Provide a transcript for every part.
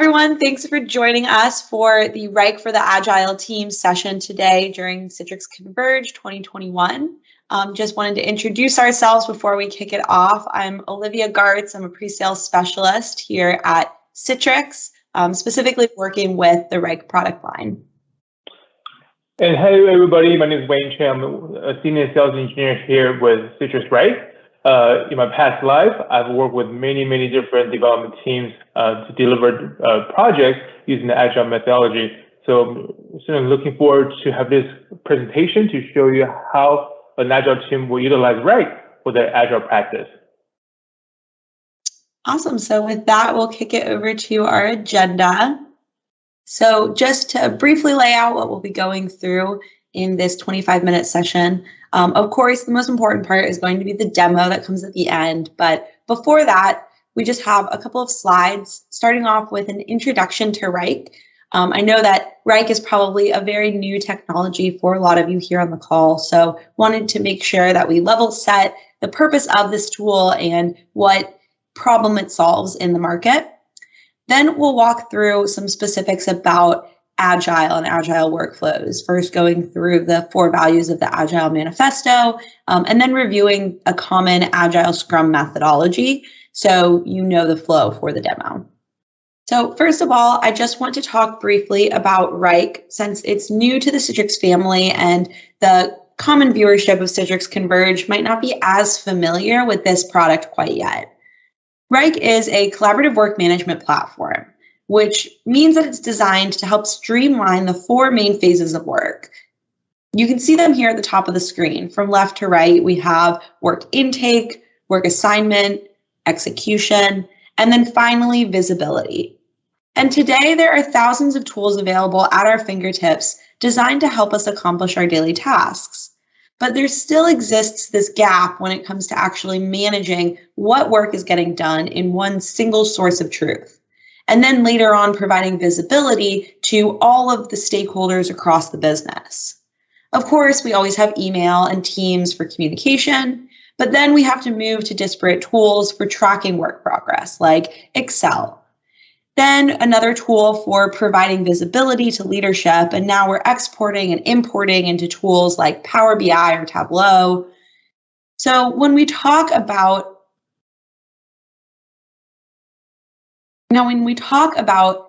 everyone. Thanks for joining us for the Wrike for the Agile team session today during Citrix Converge 2021. Just wanted to introduce ourselves before we kick it off. I'm Olivia Gartz. I'm a pre-sales specialist here at Citrix, specifically working with the Wrike product line. And hello, everybody. My name is Wayne Chang. I'm a senior sales engineer here with Citrix Wrike. In my past life, I've worked with many different development teams to deliver projects using the Agile methodology. So I'm certainly looking forward to have this presentation to show you how an Agile team will utilize Wrike for their Agile practice. Awesome. So with that, we'll kick it over to our agenda. So just to briefly lay out what we'll be going through in this 25-minute session. Of course, the most important part is going to be the demo that comes at the end. But before that, we just have a couple of slides starting off with an introduction to Wrike. I know that Wrike is probably a very new technology for a lot of you here on the call. So wanted to make sure that we level set the purpose of this tool and what problem it solves in the market. Then we'll walk through some specifics about Agile and Agile workflows, first going through the 4 values of the Agile manifesto, and then reviewing a common Agile Scrum methodology so you know the flow for the demo. So first of all, I just want to talk briefly about Wrike since it's new to the Citrix family and the common viewership of Citrix Converge might not be as familiar with this product quite yet. Wrike is a collaborative work management platform, which means that it's designed to help streamline the 4 main phases of work. You can see them here at the top of the screen. From left to right, we have work intake, work assignment, execution, and then finally visibility. And today there are thousands of tools available at our fingertips designed to help us accomplish our daily tasks. But there still exists this gap when it comes to actually managing what work is getting done in one single source of truth. And then later on providing visibility to all of the stakeholders across the business. Of course, we always have email and Teams for communication, but then we have to move to disparate tools for tracking work progress, like Excel. Then another tool for providing visibility to leadership, and now we're exporting and importing into tools like Power BI or Tableau. So when we talk about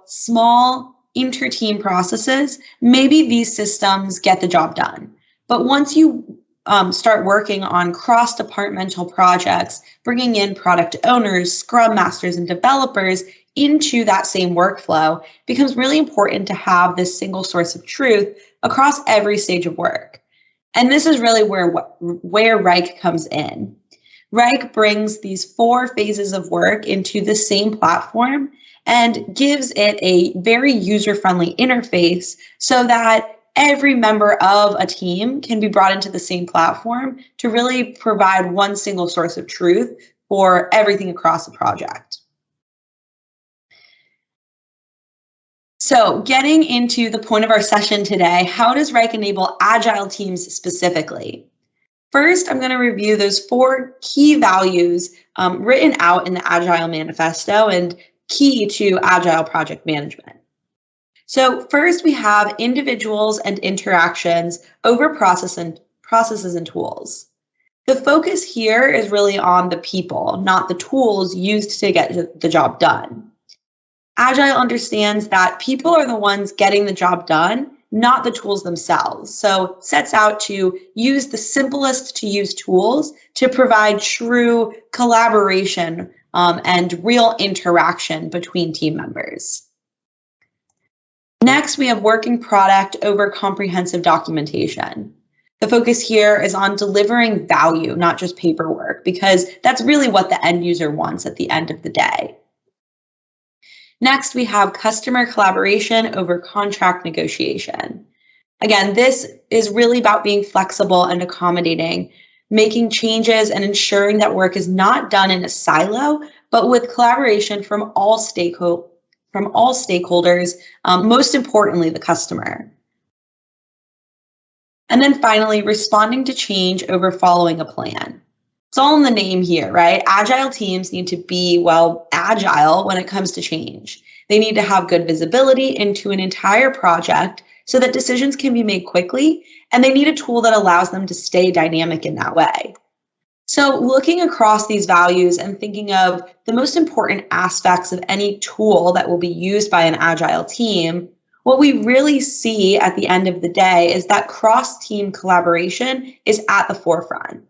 small inter-team processes, maybe these systems get the job done. But once you start working on cross-departmental projects, bringing in product owners, scrum masters, and developers into that same workflow, it becomes really important to have this single source of truth across every stage of work. And this is really where Wrike comes in. Wrike brings these 4 phases of work into the same platform and gives it a very user-friendly interface so that every member of a team can be brought into the same platform to really provide one single source of truth for everything across the project. So getting into the point of our session today, how does Wrike enable Agile teams specifically? First, I'm going to review those 4 key values written out in the Agile manifesto and key to Agile project management. So first, we have individuals and interactions over processes and tools. The focus here is really on the people, not the tools used to get the job done. Agile understands that people are the ones getting the job done, not the tools themselves. So sets out to use the simplest to use tools to provide true collaboration and real interaction between team members. Next, we have working product over comprehensive documentation. The focus here is on delivering value, not just paperwork, because that's really what the end user wants at the end of the day. Next, we have customer collaboration over contract negotiation. Again, this is really about being flexible and accommodating, making changes and ensuring that work is not done in a silo, but with collaboration from all stakeholders, most importantly, the customer. And then finally, responding to change over following a plan. It's all in the name here, right? Agile teams need to be, agile when it comes to change. They need to have good visibility into an entire project so that decisions can be made quickly, and they need a tool that allows them to stay dynamic in that way. So looking across these values and thinking of the most important aspects of any tool that will be used by an Agile team, what we really see at the end of the day is that cross-team collaboration is at the forefront.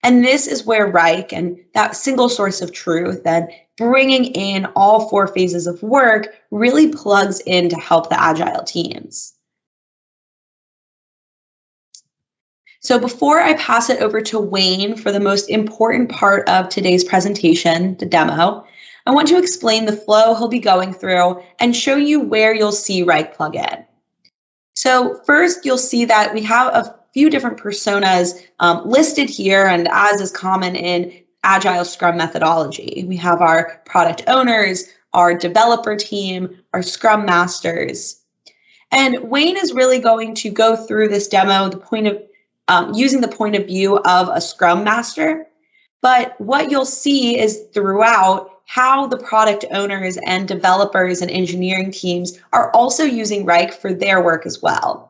And this is where Wrike and that single source of truth and bringing in all 4 phases of work really plugs in to help the Agile teams. So before I pass it over to Wayne for the most important part of today's presentation, the demo, I want to explain the flow he'll be going through and show you where you'll see Wrike plug in. So first, you'll see that we have a few different personas listed here, and as is common in Agile Scrum methodology. We have our product owners, our developer team, our Scrum masters. And Wayne is really going to go through this demo, using the point of view of a Scrum Master. But what you'll see is throughout how the product owners and developers and engineering teams are also using Wrike for their work as well.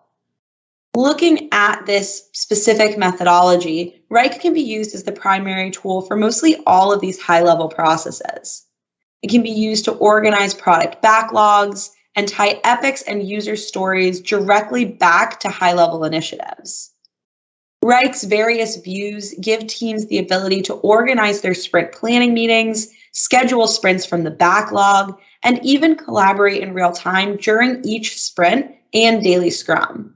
Looking at this specific methodology, Wrike can be used as the primary tool for mostly all of these high-level processes. It can be used to organize product backlogs and tie epics and user stories directly back to high-level initiatives. Wrike's various views give teams the ability to organize their sprint planning meetings, schedule sprints from the backlog, and even collaborate in real time during each sprint and daily scrum.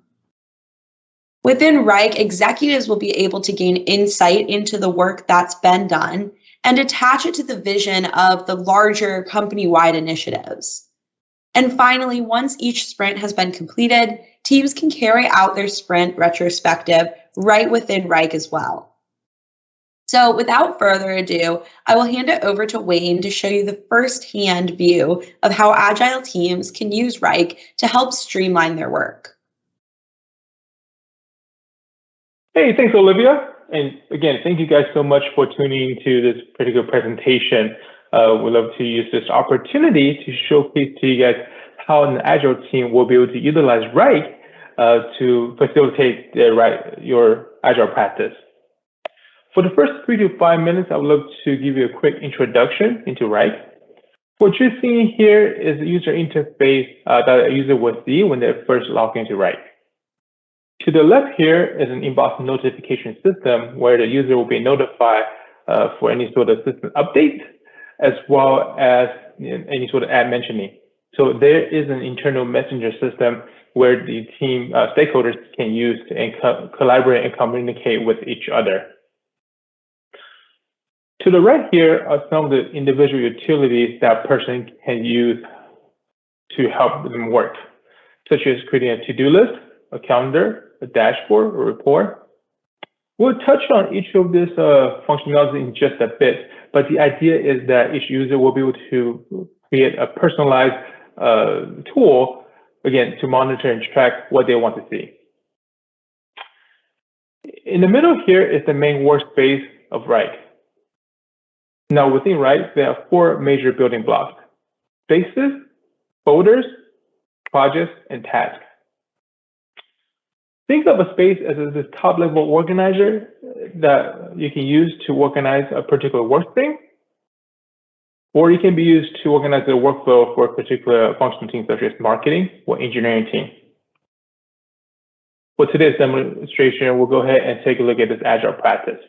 Within Wrike, executives will be able to gain insight into the work that's been done and attach it to the vision of the larger company-wide initiatives. And finally, once each sprint has been completed, teams can carry out their sprint retrospective right within Wrike as well. So without further ado, I will hand it over to Wayne to show you the first-hand view of how Agile teams can use Wrike to help streamline their work. Hey, thanks, Olivia. And again, thank you guys so much for tuning into this particular presentation. We'd love to use this opportunity to showcase to you guys how an Agile team will be able to utilize Wrike to facilitate your Agile practice. For the first 3 to 5 minutes, I would love to give you a quick introduction into Wrike. What you're seeing here is the user interface that a user will see when they first log into Wrike. To the left here is an inbox notification system where the user will be notified for any sort of system update, as well as any sort of ad mentioning. So there is an internal messenger system where the team stakeholders can use to collaborate and communicate with each other. To the right here are some of the individual utilities that a person can use to help them work, such as creating a to-do list, a calendar, a dashboard, or report. We'll touch on each of these functionalities in just a bit, but the idea is that each user will be able to create a personalized tool, again, to monitor and track what they want to see. In the middle here is the main workspace of Wrike. Now within Wrike, there are 4 major building blocks: spaces, folders, projects, and tasks. Think of a space as this top-level organizer that you can use to organize a particular work stream, or it can be used to organize the workflow for a particular functional team, such as marketing or engineering team. For today's demonstration, we'll go ahead and take a look at this Agile practice.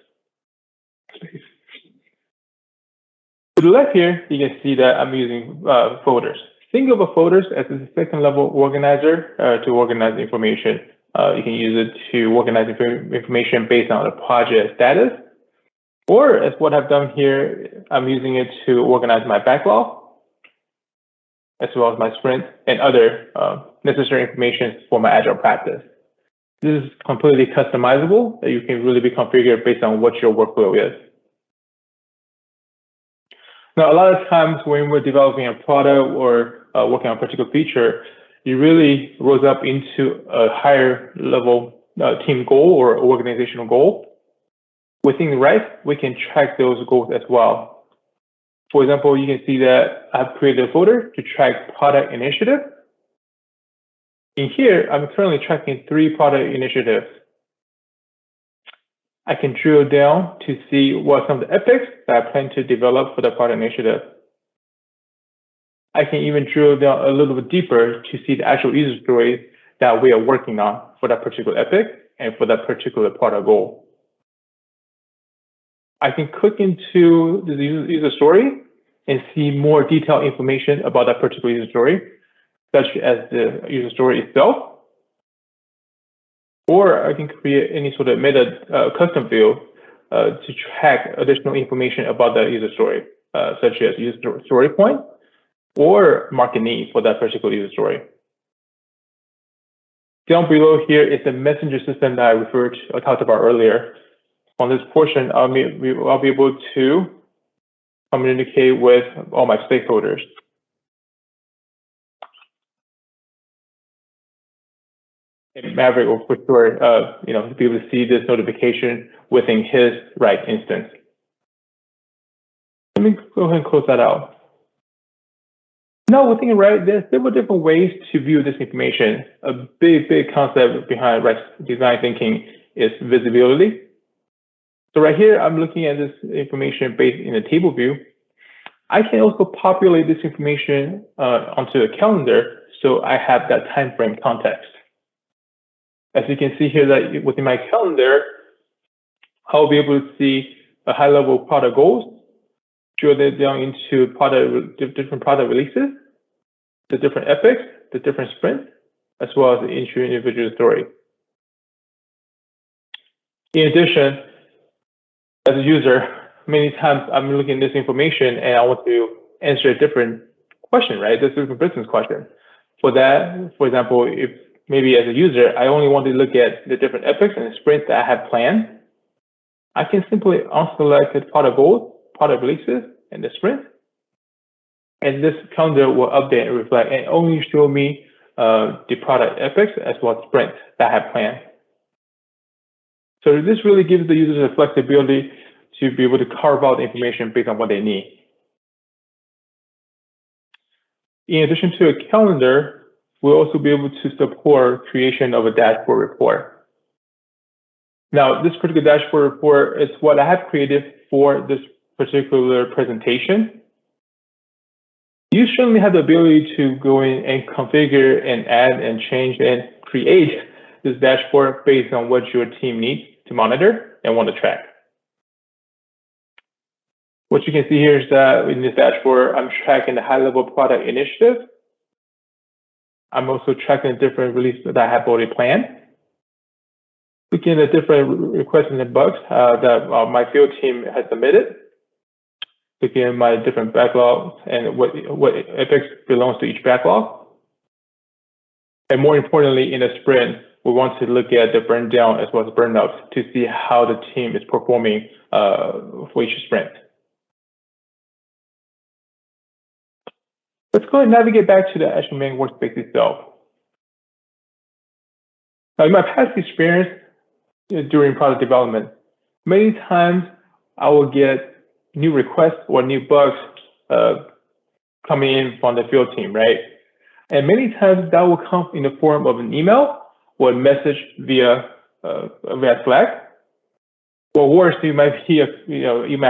To the left here, you can see that I'm using folders. Think of a folders as a second-level organizer to organize information. You can use it to organize information based on the project status, or as what I've done here, I'm using it to organize my backlog, as well as my sprint and other necessary information for my Agile practice. This is completely customizable, that you can really be configured based on what your workflow is. Now, a lot of times when we're developing a product or working on a particular feature, it really rose up into a higher level team goal or organizational goal. Within Wrike, we can track those goals as well. For example, you can see that I've created a folder to track product initiative. In here, I'm currently tracking 3 product initiatives. I can drill down to see what some of the epics that I plan to develop for the product initiative. I can even drill down a little bit deeper to see the actual user stories that we are working on for that particular epic and for that particular product goal. I can click into the user story and see more detailed information about that particular user story, such as the user story itself. Or I can create any sort of meta custom field to track additional information about that user story, such as user story point or market need for that particular user story. Down below here is the messenger system that I talked about earlier. On this portion, I'll be able to communicate with all my stakeholders. And Maverick will for sure, be able to see this notification within his Wrike instance. Let me go ahead and close that out. Now, within Wrike, there's several different ways to view this information. A big concept behind Wrike's design thinking is visibility. So right here, I'm looking at this information based in a table view. I can also populate this information onto a calendar, so I have that time frame context. As you can see here, that within my calendar, I'll be able to see a high-level product goals, drill that down into different product releases, the different epics, the different sprints, as well as the individual story. In addition, as a user, many times I'm looking at this information and I want to answer a different question, right? This is a business question. For that, for example, if maybe as a user, I only want to look at the different epics and sprints that I have planned, I can simply unselect the product goals, product releases, and the sprint. And this calendar will update and reflect and only show me the product epics as well as sprints that I have planned. So this really gives the users the flexibility to be able to carve out information based on what they need. In addition to a calendar, we'll also be able to support creation of a dashboard report. Now, this particular dashboard report is what I have created for this particular presentation. You certainly have the ability to go in and configure and add and change and create this dashboard based on what your team needs to monitor and want to track. What you can see here is that in this dashboard, I'm tracking the high-level product initiative. I'm also tracking different releases that I have already planned. Looking at the different requests and bugs that my field team has submitted. Looking at my different backlogs and what epics belongs to each backlog. And more importantly, in a sprint, we want to look at the burn down as well as burn up to see how the team is performing for each sprint. Let's go and navigate back to the actual main workspace itself. Now, in my past experience during product development, many times I will get new requests or new bugs coming in from the field team, right? And many times that will come in the form of an email or a message via Slack. Or worse, you might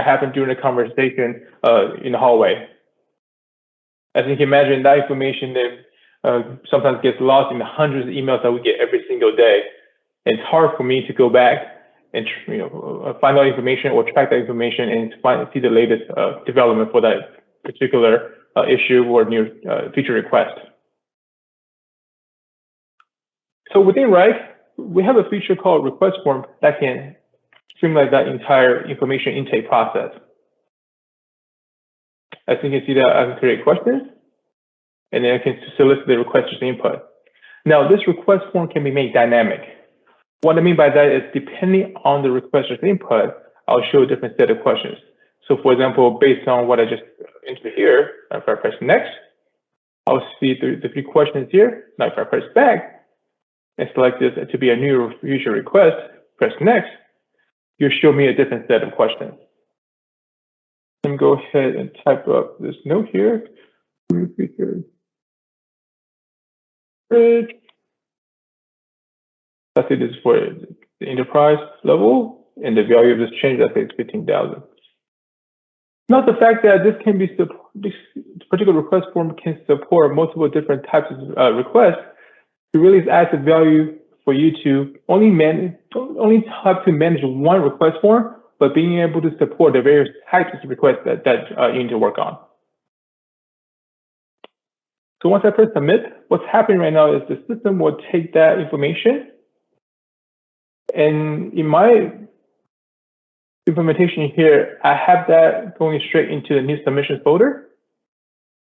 happen during a conversation in the hallway. As you can imagine, that information then sometimes gets lost in the hundreds of emails that we get every single day. And it's hard for me to go back and find out information or track that information and see the latest development for that particular issue or new feature request. So within Wrike, we have a feature called request form that can streamline that entire information intake process. As you can see that I can create questions, and then I can solicit the requester's input. Now, this request form can be made dynamic. What I mean by that is depending on the requester's input, I'll show a different set of questions. So for example, based on what I just entered here, if I press next, I'll see the 3 questions here. Now, if I press back and select this to be a new user request, press next, you'll show me a different set of questions. Let me go ahead and type up this note here. Let's say this is for the enterprise level, and the value of this change, let's say it's 15,000. Not the fact that this particular request form can support multiple different types of requests. It really adds the value for you to only have to manage one request form, but being able to support the various types of requests that you need to work on. So once I press submit, what's happening right now is the system will take that information, and in my implementation here, I have that going straight into the new submissions folder.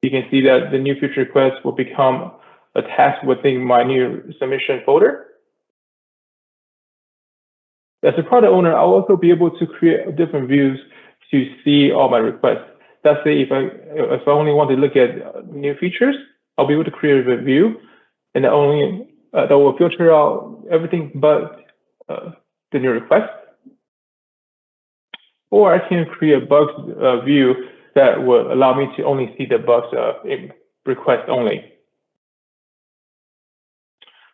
You can see that the new feature request will become a task within my new submission folder. As a product owner, I'll also be able to create different views to see all my requests. Let's say if I only want to look at new features, I'll be able to create a view, and that will filter out everything but the new request. Or I can create a bugs view that will allow me to only see the bugs request only.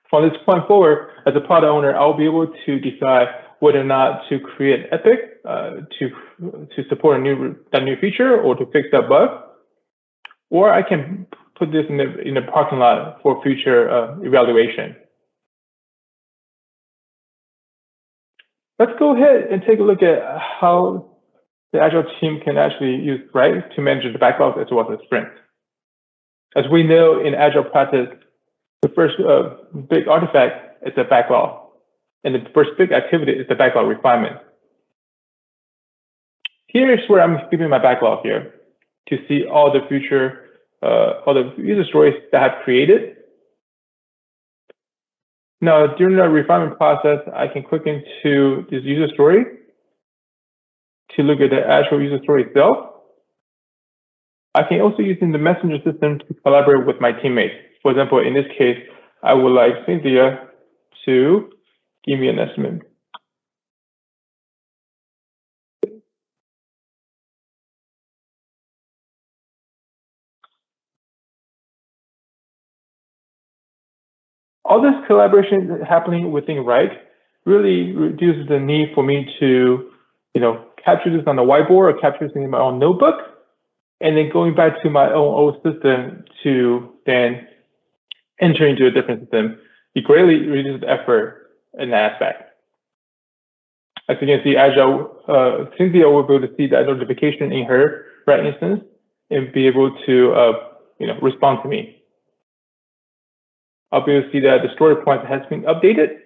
From this point forward, as a product owner, I'll be able to decide whether or not to create Epic to support that new feature or to fix that bug, or I can put this in the parking lot for future evaluation. Let's go ahead and take a look at how the Agile team can actually use Wrike to manage the backlog as well as the sprint. As we know in Agile practice, the first big artifact is the backlog, and the first big activity is the backlog refinement. Here's where I'm keeping my backlog here to see all the future, all the user stories that I've created. Now, during the refinement process, I can click into this user story to look at the actual user story itself. I can also use in the messenger system to collaborate with my teammates. For example, in this case, I would like Cynthia to give me an estimate. All this collaboration happening within Wrike really reduces the need for me to, capture this on the whiteboard or capture this in my own notebook, and then going back to my own old system to then enter into a different system. It greatly reduces the effort in that aspect. As you can see, Agile, Cynthia will be able to see that notification in her Wrike instance and be able to, respond to me. I'll be able to see that the story point has been updated.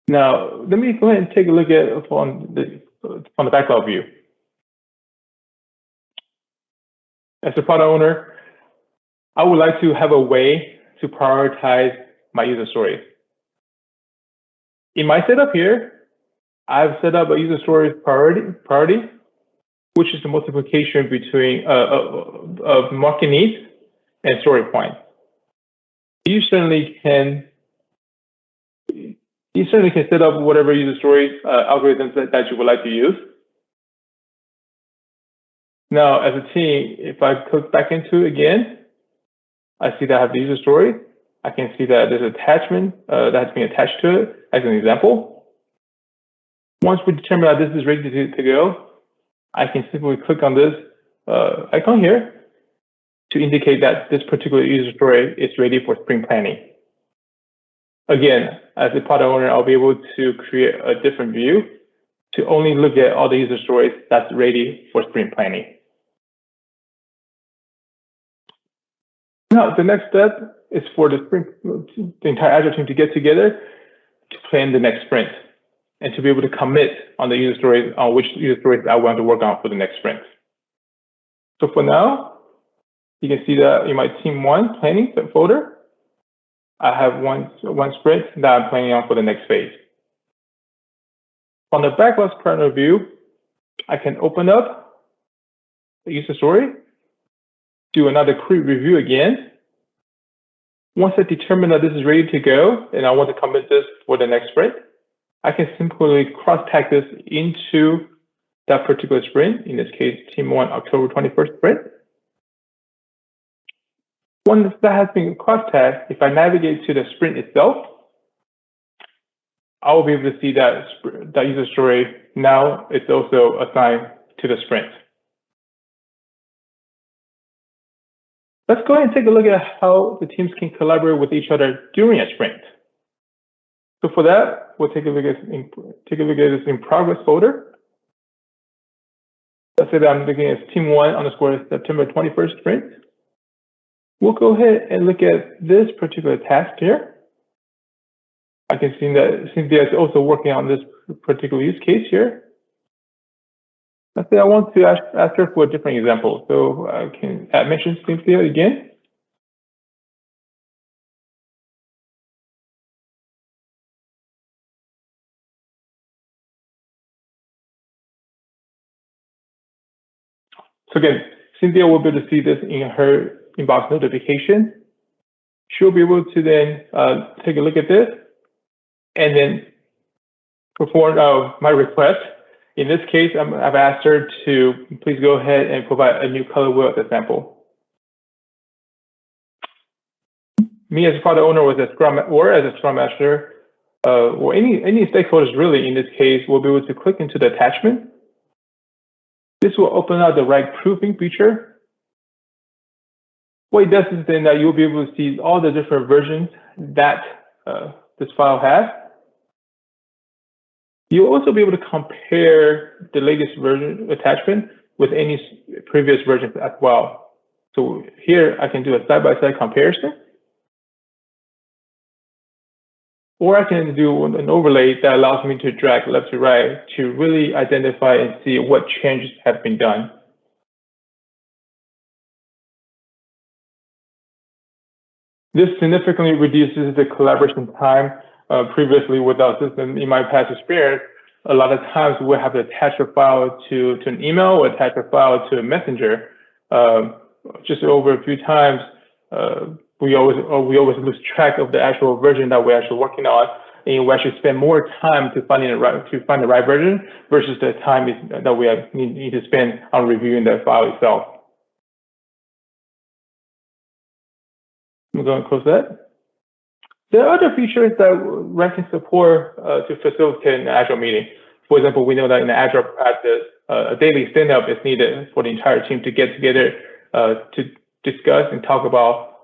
Now, let me go ahead and take a look at on the backlog view. As a product owner, I would like to have a way to prioritize my user stories. In my setup here, I've set up a user stories priority, which is the multiplication between of market needs and story points. You certainly can set up whatever user story algorithms that you would like to use. Now, as a team, if I click back into it again, I see that I have the user story. I can see that there's an attachment that has been attached to it as an example. Once we determine that this is ready to go, I can simply click on this icon here to indicate that this particular user story is ready for sprint planning. Again, as a product owner, I'll be able to create a different view to only look at all the user stories that's ready for sprint planning. Now, the next step is for the entire Agile team to get together to plan the next sprint and to be able to commit on the user stories, on which user stories I want to work on for the next sprint. So for now, you can see that in my team 1 planning folder, I have one sprint that I'm planning on for the next phase. On the backlog partner view, I can open up the user story, do another quick review again. Once I determine that this is ready to go and I want to commit this for the next sprint, I can simply cross-tag this into that particular sprint, in this case, Team 1 October 21st sprint. Once that has been cross-tagged, if I navigate to the sprint itself, I will be able to see that user story now it's also assigned to the sprint. Let's go ahead and take a look at how the teams can collaborate with each other during a sprint. So for that, we'll take a look at this in progress folder. Let's say that I'm looking at Team 1 _ September 21st sprint. We'll go ahead and look at this particular task here. I can see that Cynthia is also working on this particular use case here. Let's say I want to ask her for a different example. So I can mention Cynthia again. So again, Cynthia will be able to see this in her inbox notification. She'll be able to then take a look at this and then perform my request. In this case, I've asked her to please go ahead and provide a new color wheel as a sample. Me as a product owner as a Scrum Master, or any stakeholders really in this case, will be able to click into the attachment. This will open up the Wrike proofing feature. What it does is then that you'll be able to see all the different versions that this file has. You'll also be able to compare the latest version attachment with any previous versions as well. So here I can do a side-by-side comparison. Or I can do an overlay that allows me to drag left to right to really identify and see what changes have been done. This significantly reduces the collaboration time. Previously with our system, in my past experience, a lot of times we have to attach a file to an email or attach a file to a messenger. Just over a few times, we always lose track of the actual version that we're actually working on, and we actually spend more time to find the right version versus the time that we need to spend on reviewing the file itself. I'm going to close that. There are other features that Wrike can support to facilitate an Agile meeting. For example, we know that in the Agile practice, a daily stand-up is needed for the entire team to get together to discuss and talk about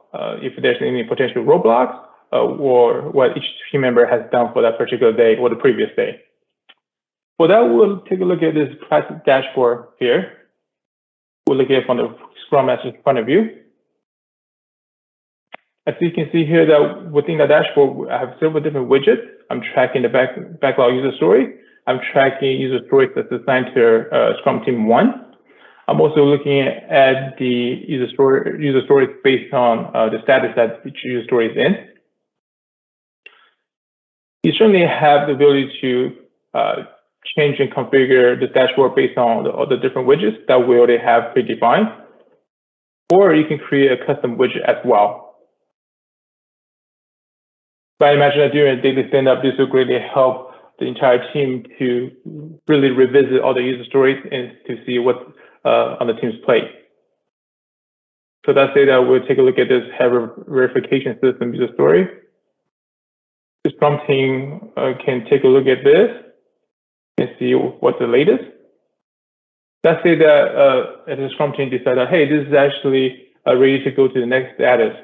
if there's any potential roadblocks or what each team member has done for that particular day or the previous day. For that, we'll take a look at this practice dashboard here. We'll look at it from the Scrum Master's point of view. As you can see here that within the dashboard, I have several different widgets. I'm tracking the backlog user story. I'm tracking user stories that's assigned to Scrum Team 1. I'm also looking at the user stories based on the status that each user story is in. You certainly have the ability to change and configure the dashboard based on all the different widgets that we already have predefined. Or you can create a custom widget as well. But I imagine that during a daily stand-up, this will greatly help the entire team to really revisit all the user stories and to see what's on the team's plate. So let's say that we'll take a look at this header verification system user story. This Scrum team can take a look at this and see what's the latest. Let's say that as a Scrum team decided, hey, this is actually ready to go to the next status.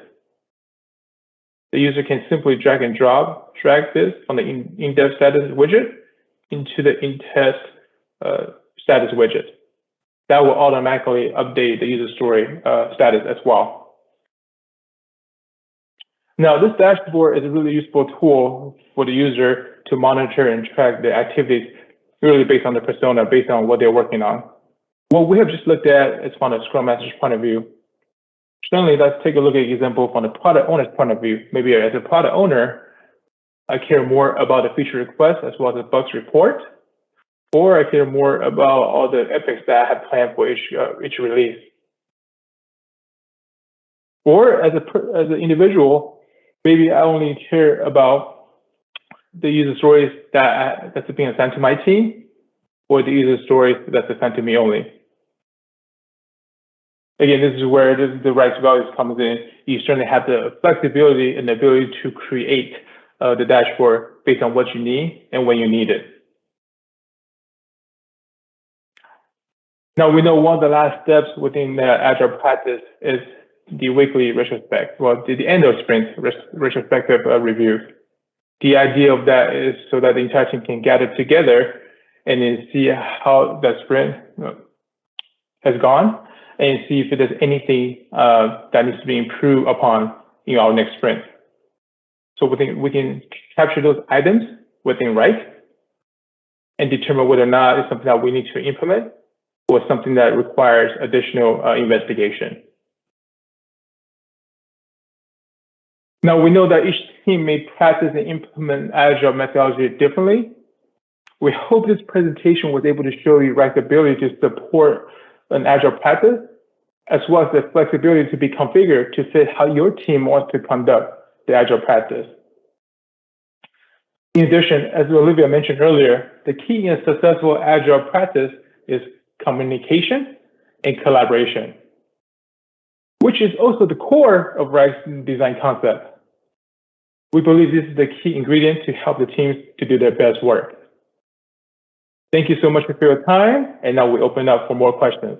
The user can simply drag this from the in-depth status widget into the in-test status widget. That will automatically update the user story status as well. Now, this dashboard is a really useful tool for the user to monitor and track the activities really based on the persona, based on what they're working on. What we have just looked at is from the Scrum Master's point of view. Certainly, let's take a look at an example from the product owner's point of view. Maybe as a product owner, I care more about the feature request as well as the bugs report, or I care more about all the epics that I have planned for each release. Or as an individual, maybe I only care about the user stories that's being assigned to my team, or the user stories that's assigned to me only. Again, this is where the Wrike values comes in. You certainly have the flexibility and the ability to create the dashboard based on what you need and when you need it. Now, we know one of the last steps within the Agile practice is the weekly retrospect, well, the end of sprint retrospective review. The idea of that is so that the entire team can gather together and then see how the sprint has gone and see if there's anything that needs to be improved upon in our next sprint. So we can capture those items within Wrike and determine whether or not it's something that we need to implement or something that requires additional investigation. Now, we know that each team may practice and implement Agile methodology differently. We hope this presentation was able to show you Wrike's ability to support an Agile practice, as well as the flexibility to be configured to fit how your team wants to conduct the Agile practice. In addition, as Olivia mentioned earlier, the key in a successful Agile practice is communication and collaboration, which is also the core of Wrike's design concept. We believe this is the key ingredient to help the teams to do their best work. Thank you so much for your time, and now we open up for more questions.